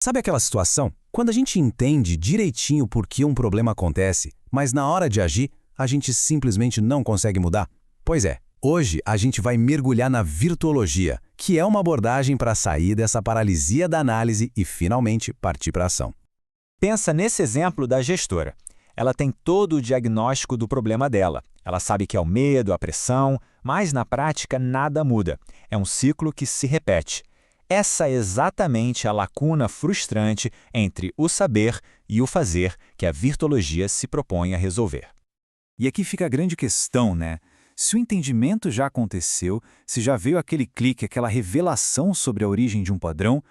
Sabe aquela situação? Quando a gente entende direitinho por que um problema acontece, mas na hora de agir, a gente simplesmente não consegue mudar? Pois é, hoje a gente vai mergulhar na virtuologia, que é uma abordagem para sair dessa paralisia da análise e finalmente partir para a ação. Pensa nesse exemplo da gestora. Ela tem todo o diagnóstico do problema dela. Ela sabe que é o medo, a pressão, mas na prática nada muda. É um ciclo que se repete. Essa é exatamente a lacuna frustrante entre o saber e o fazer que a virtuologia se propõe a resolver. E aqui fica a grande questão, né? Se o entendimento já aconteceu, se já veio aquele clique, aquela revelação sobre a origem de um padrão,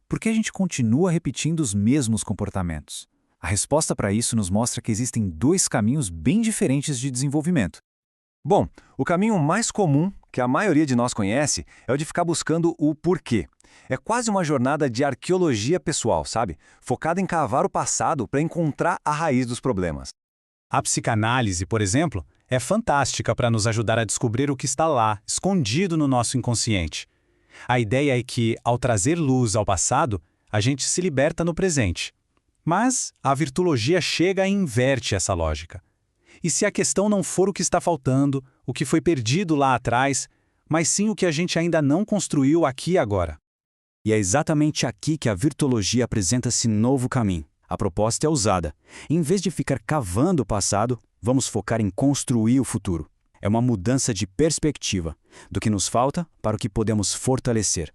por que a gente continua repetindo os mesmos comportamentos? A resposta para isso nos mostra que existem dois caminhos bem diferentes de desenvolvimento. Bom, o caminho mais comum, que a maioria de nós conhece, é o de ficar buscando o porquê. É quase uma jornada de arqueologia pessoal, sabe? Focada em cavar o passado para encontrar a raiz dos problemas. A psicanálise, por exemplo, é fantástica para nos ajudar a descobrir o que está lá, escondido no nosso inconsciente. A ideia é que, ao trazer luz ao passado, a gente se liberta no presente. Mas a virtuologia chega e inverte essa lógica. E se a questão não for o que está faltando, o que foi perdido lá atrás, mas sim o que a gente ainda não construiu aqui e agora? E é exatamente aqui que a virtuologia apresenta esse novo caminho. A proposta é ousada. Em vez de ficar cavando o passado, vamos focar em construir o futuro. É uma mudança de perspectiva, do que nos falta para o que podemos fortalecer.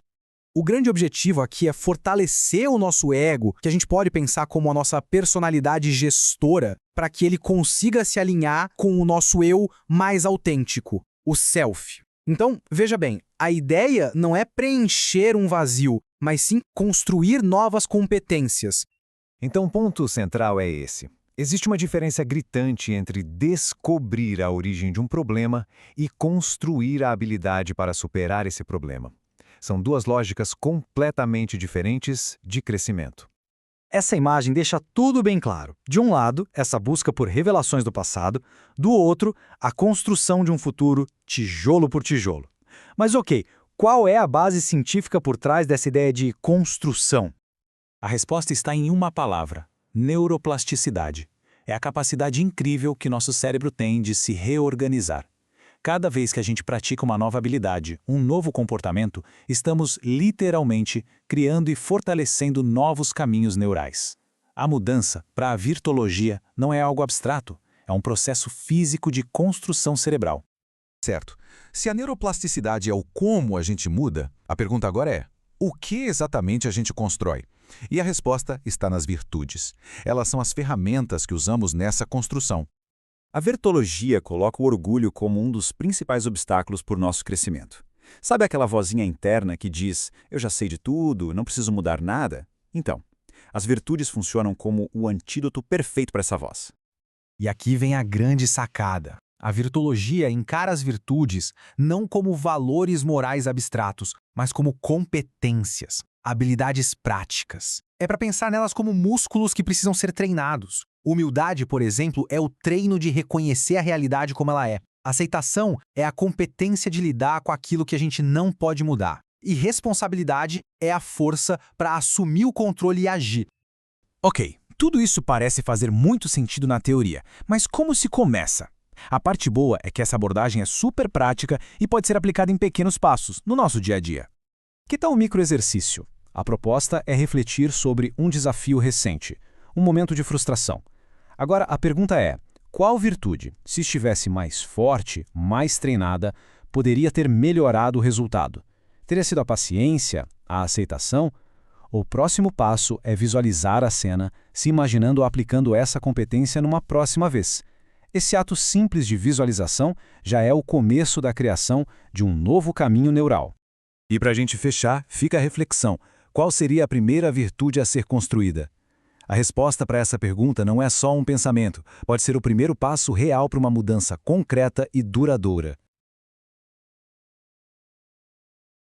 O grande objetivo aqui é fortalecer o nosso ego, que a gente pode pensar como a nossa personalidade gestora, para que ele consiga se alinhar com o nosso eu mais autêntico, o self. Então, veja bem, a ideia não é preencher um vazio, mas sim construir novas competências. Então, o ponto central é esse. Existe uma diferença gritante entre descobrir a origem de um problema e construir a habilidade para superar esse problema. São duas lógicas completamente diferentes de crescimento. Essa imagem deixa tudo bem claro. De um lado, essa busca por revelações do passado, do outro, a construção de um futuro tijolo por tijolo. Mas ok, qual é a base científica por trás dessa ideia de construção? A resposta está em uma palavra: neuroplasticidade. É a capacidade incrível que nosso cérebro tem de se reorganizar. Cada vez que a gente pratica uma nova habilidade, um novo comportamento, estamos literalmente criando e fortalecendo novos caminhos neurais. A mudança, para a virtuologia, não é algo abstrato, é um processo físico de construção cerebral. Certo. Se a neuroplasticidade é o como a gente muda, a pergunta agora é: o que exatamente a gente constrói? E a resposta está nas virtudes. Elas são as ferramentas que usamos nessa construção. A virtuologia coloca o orgulho como um dos principais obstáculos para o nosso crescimento. Sabe aquela vozinha interna que diz, eu já sei de tudo, não preciso mudar nada? Então, as virtudes funcionam como o antídoto perfeito para essa voz. E aqui vem a grande sacada. A virtuologia encara as virtudes não como valores morais abstratos, mas como competências, habilidades práticas. É para pensar nelas como músculos que precisam ser treinados. Humildade, por exemplo, é o treino de reconhecer a realidade como ela é. Aceitação é a competência de lidar com aquilo que a gente não pode mudar. E responsabilidade é a força para assumir o controle e agir. Ok, tudo isso parece fazer muito sentido na teoria, mas como se começa? A parte boa é que essa abordagem é super prática e pode ser aplicada em pequenos passos, no nosso dia a dia. Que tal um microexercício? A proposta é refletir sobre um desafio recente, um momento de frustração. Agora, a pergunta é, qual virtude, se estivesse mais forte, mais treinada, poderia ter melhorado o resultado? Teria sido a paciência, a aceitação? O próximo passo é visualizar a cena, se imaginando aplicando essa competência numa próxima vez. Esse ato simples de visualização já é o começo da criação de um novo caminho neural. E para a gente fechar, fica a reflexão. Qual seria a primeira virtude a ser construída? A resposta para essa pergunta não é só um pensamento, pode ser o primeiro passo real para uma mudança concreta e duradoura.